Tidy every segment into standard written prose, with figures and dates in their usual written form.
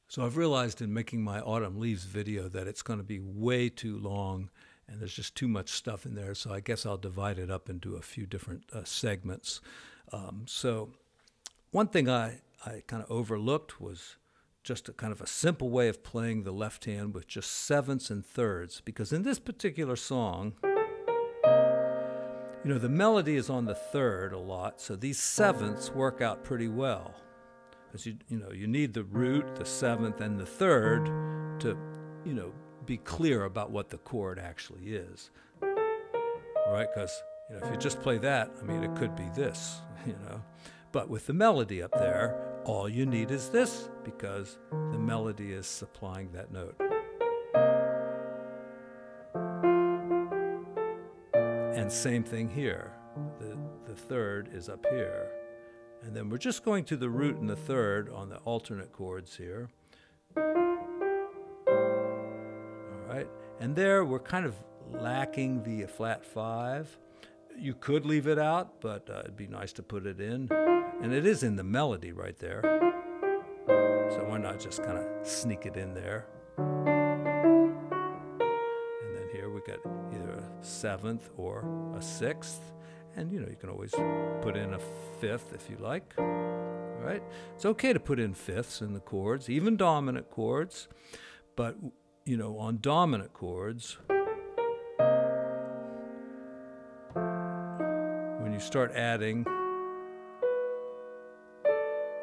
So I've realized in making my Autumn Leaves video that it's going to be way too long and there's just too much stuff in there. So I guess I'll divide it up into a few different segments. So one thing I kind of overlooked was just a kind of a simple way of playing the left hand with just sevenths and thirds. Because in this particular song, you know, the melody is on the third a lot. So these sevenths work out pretty well. Because you need the root, the seventh, and the third to, be clear about what the chord actually is, right? Because if you just play that, it could be this, But with the melody up there, all you need is this because the melody is supplying that note. And same thing here. The third is up here. And then we're just going to the root and the third on the alternate chords here. All right. And there we're kind of lacking the flat five. You could leave it out, but it'd be nice to put it in. And it is in the melody right there. So why not just kind of sneak it in there? And then here we got either a seventh or a sixth. And you can always put in a fifth if you like. All right? It's okay to put in fifths in the chords, even dominant chords. But on dominant chords, when you start adding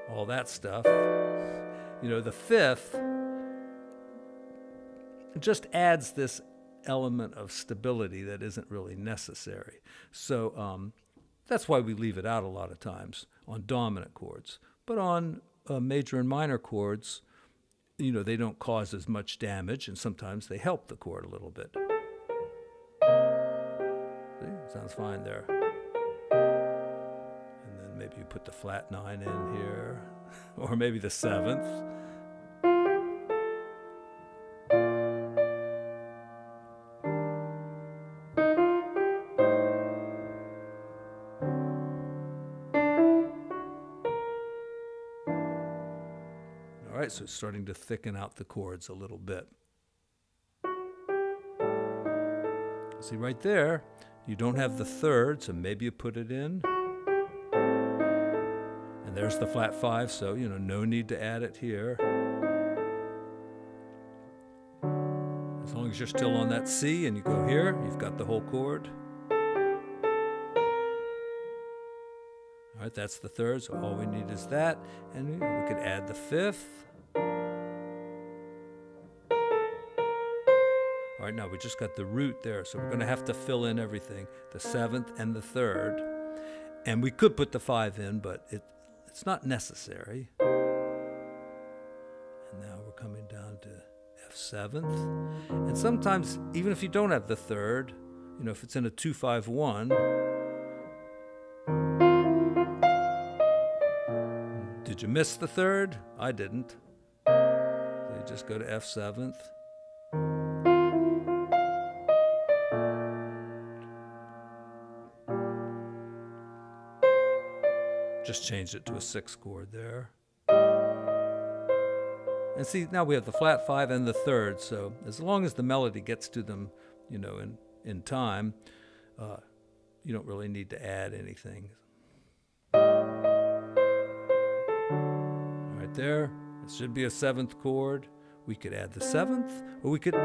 all that stuff, the fifth just adds this element of stability that isn't really necessary. So that's why we leave it out a lot of times on dominant chords. But on major and minor chords, they don't cause as much damage, and sometimes they help the chord a little bit. See? Sounds fine there. And then maybe you put the flat 9 in here, or maybe the seventh. All right, so it's starting to thicken out the chords a little bit. See right there, you don't have the third, so maybe you put it in. And there's the flat 5, so no need to add it here. As long as you're still on that C and you go here, you've got the whole chord. All right, that's the third, so all we need is that, and we could add the fifth. All right, now we just got the root there, so we're going to have to fill in everything, the seventh and the third. And we could put the 5 in, but it's not necessary. And now we're coming down to F7th. And sometimes, even if you don't have the third, if it's in a 2-5-1, did you miss the third? I didn't. So you just go to F7th. Just changed it to a 6th chord there. And see, now we have the flat 5 and the third, so as long as the melody gets to them, in time, you don't really need to add anything. Right there, it should be a 7th chord. We could add the 7th, or we could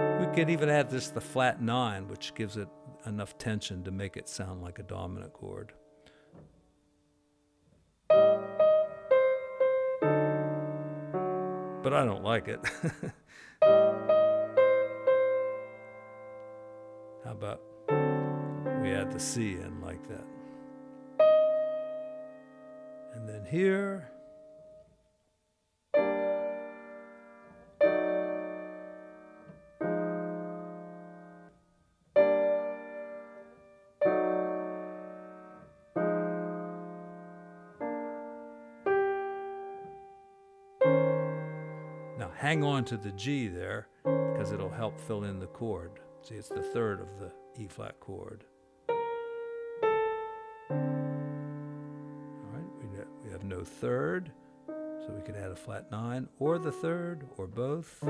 even add the flat 9, which gives it enough tension to make it sound like a dominant chord. But I don't like it. How about we add the C in like that? And then here. Now hang on to the G there because it'll help fill in the chord. See, it's the third of the E flat chord. All right, we have no third, so So we could add a flat 9, or the third, or both.